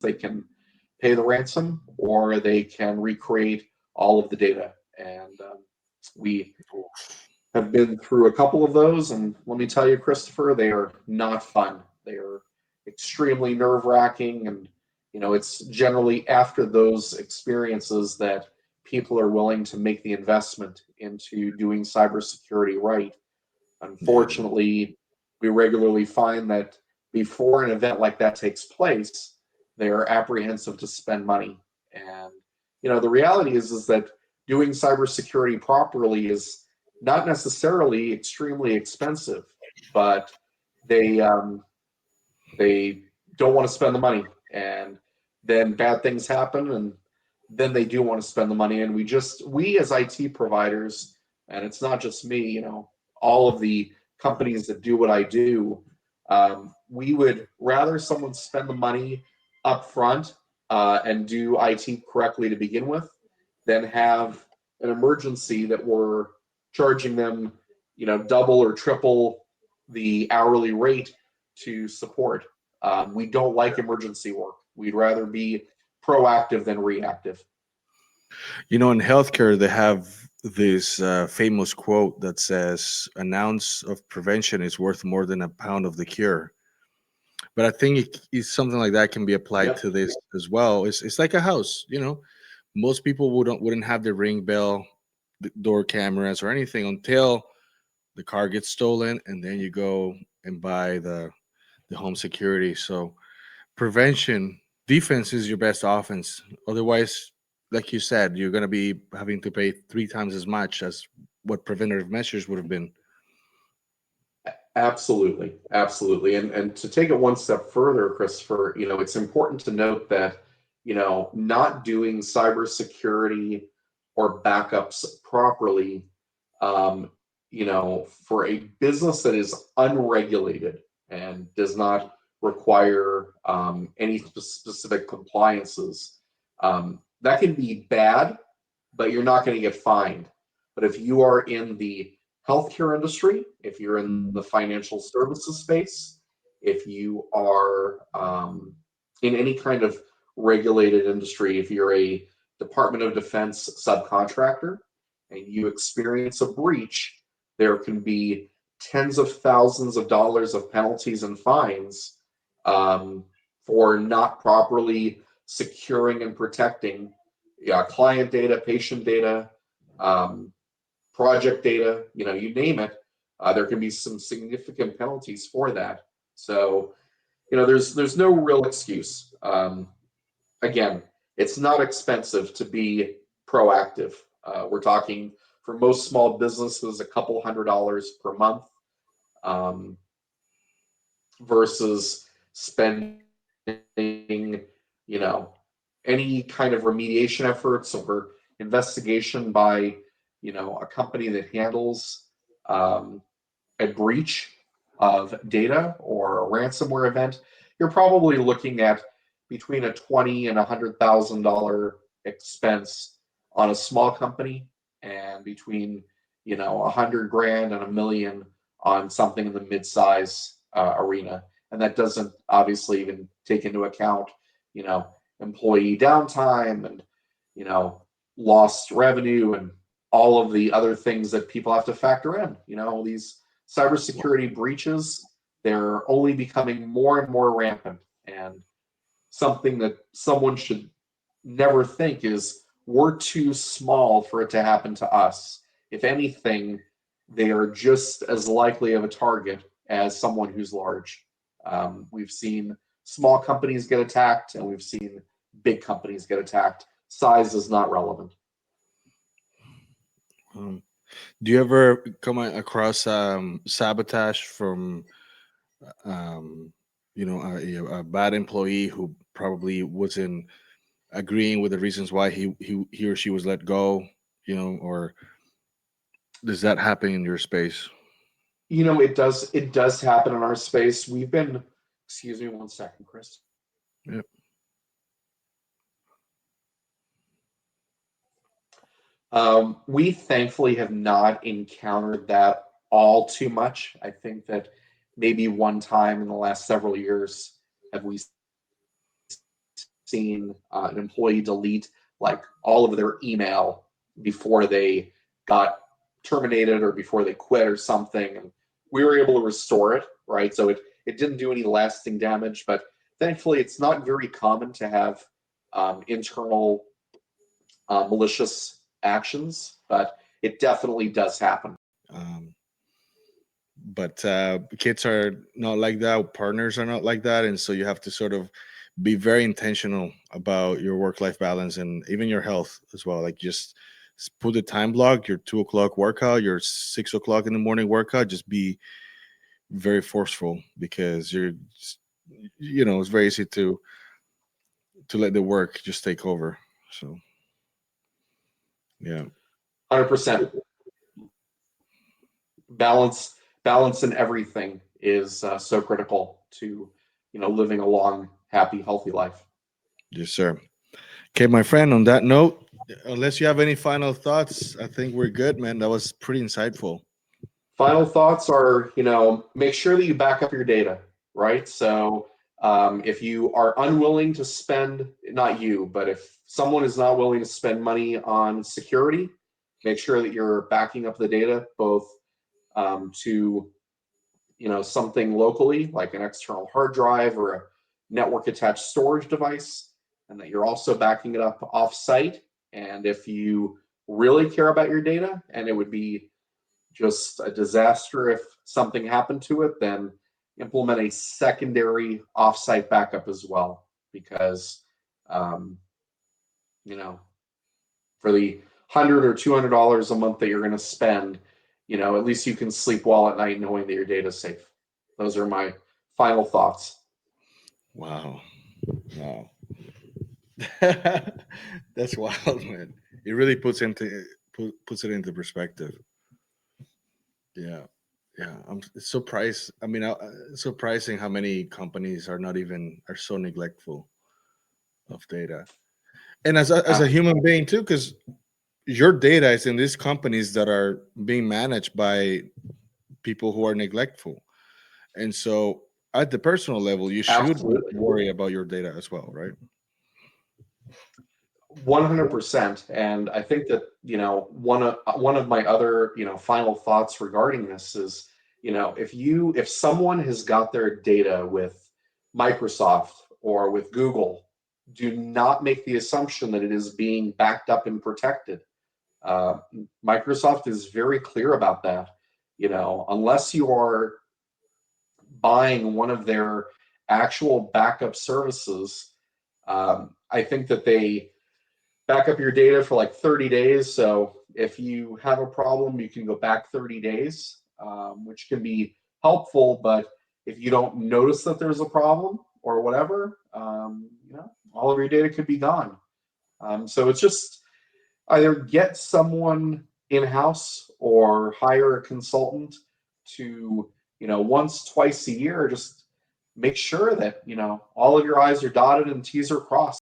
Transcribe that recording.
they can pay the ransom or they can recreate all of the data. And we have been through a couple of those, and let me tell you, Christopher, they are not fun. They are extremely nerve-wracking, and it's generally after those experiences that people are willing to make the investment into doing cybersecurity right. Yeah. Unfortunately, we regularly find that before an event like that takes place, they are apprehensive to spend money. And the reality is that doing cybersecurity properly is not necessarily extremely expensive, but they they don't want to spend the money, and then bad things happen, and then they do want to spend the money. And we as IT providers, and it's not just me, all of the companies that do what I do, we would rather someone spend the money up front and do IT correctly to begin with than have an emergency that we're charging them, double or triple the hourly rate to support. We don't like emergency work. We'd rather be proactive than reactive. In healthcare, they have this famous quote that says, "An ounce of prevention is worth more than a pound of the cure." But I think it's something like that can be applied Yep. to this as well. It's like a house. Most people wouldn't have the ring bell, the door cameras, or anything until the car gets stolen, and then you go and buy the home security. So prevention, defense is your best offense. Otherwise, like you said, you're going to be having to pay 3 times as much as what preventative measures would have been. Absolutely, absolutely. And to take it one step further, Christopher, it's important to note that, not doing cybersecurity or backups properly, for a business that is unregulated and does not require any specific compliances, that can be bad, but you're not going to get fined. But if you are in the healthcare industry, if you're in the financial services space, if you are in any kind of regulated industry, if you're a Department of Defense subcontractor and you experience a breach, there can be tens of thousands of dollars of penalties and fines for not properly securing and protecting client data, patient data, um, project data, you name it. There can be some significant penalties for that. So, there's no real excuse. Again, it's not expensive to be proactive. We're talking for most small businesses a couple $100s per month versus spending, you know, any kind of remediation efforts or investigation by, a company that handles a breach of data or a ransomware event. You're probably looking at between a $20 and $100,000 expense on a small company, and between 100 grand and $1 million on something in the mid-size arena. And that doesn't obviously even take into account employee downtime and lost revenue and all of the other things that people have to factor in. These cybersecurity breaches, they're only becoming more and more rampant. And something that someone should never think is we're too small for it to happen to us. If anything, they are just as likely of a target as someone who's large. We've seen small companies get attacked, and we've seen big companies get attacked. Size is not relevant. Um, do you ever come across sabotage from um, a bad employee who probably wasn't agreeing with the reasons why he or she was let go? Or does that happen in your space? It does happen in our space. We've been, excuse me one second, Chris. Yep. We thankfully have not encountered that all too much. I think that maybe one time in the last several years have we seen an employee delete like all of their email before they got terminated or before they quit or something. And we were able to restore it, right? So it didn't do any lasting damage, but thankfully it's not very common to have internal malicious actions, but it definitely does happen. Um, but kids are not like that. Partners are not like that, and so you have to sort of be very intentional about your work-life balance and even your health as well. Like just put a time block. Your 2 o'clock workout, your 6 o'clock in the morning workout. Just be very forceful because it's very easy to let the work just take over. So yeah. 100% balance in everything is so critical to living a long, happy, healthy life. Yes, sir. Okay, my friend, on that note, unless you have any final thoughts, I think we're good, man. That was pretty insightful. Final thoughts are, make sure that you back up your data, right? So if you are unwilling to spend, not you, but if someone is not willing to spend money on security, make sure that you're backing up the data both to something locally like an external hard drive or a network attached storage device, and that you're also backing it up off site. And if you really care about your data and it would be just a disaster if something happened to it, then implement a secondary offsite backup as well, because um, for the $100 or $200 a month that you're going to spend, at least you can sleep well at night knowing that your data is safe. Those are my final thoughts. Wow. Wow. That's wild, man. It really puts it into perspective. Yeah. Yeah. It's surprised. I mean, it's surprising how many companies are so neglectful of data. And as a human being too, because your data is in these companies that are being managed by people who are neglectful. And so at the personal level, you should Absolutely. worry about your data as well, right? 100%. And I think that, one of my other, final thoughts regarding this is, if someone has got their data with Microsoft or with Google, do not make the assumption that it is being backed up and protected. Uh, Microsoft is very clear about that. Unless you are buying one of their actual backup services, I think that they back up your data for like 30 days. So if you have a problem, you can go back 30 days, which can be helpful. But if you don't notice that there's a problem or whatever, all of your data could be gone. So it's just either get someone in-house or hire a consultant to, once, twice a year, just make sure that, all of your I's are dotted and T's are crossed.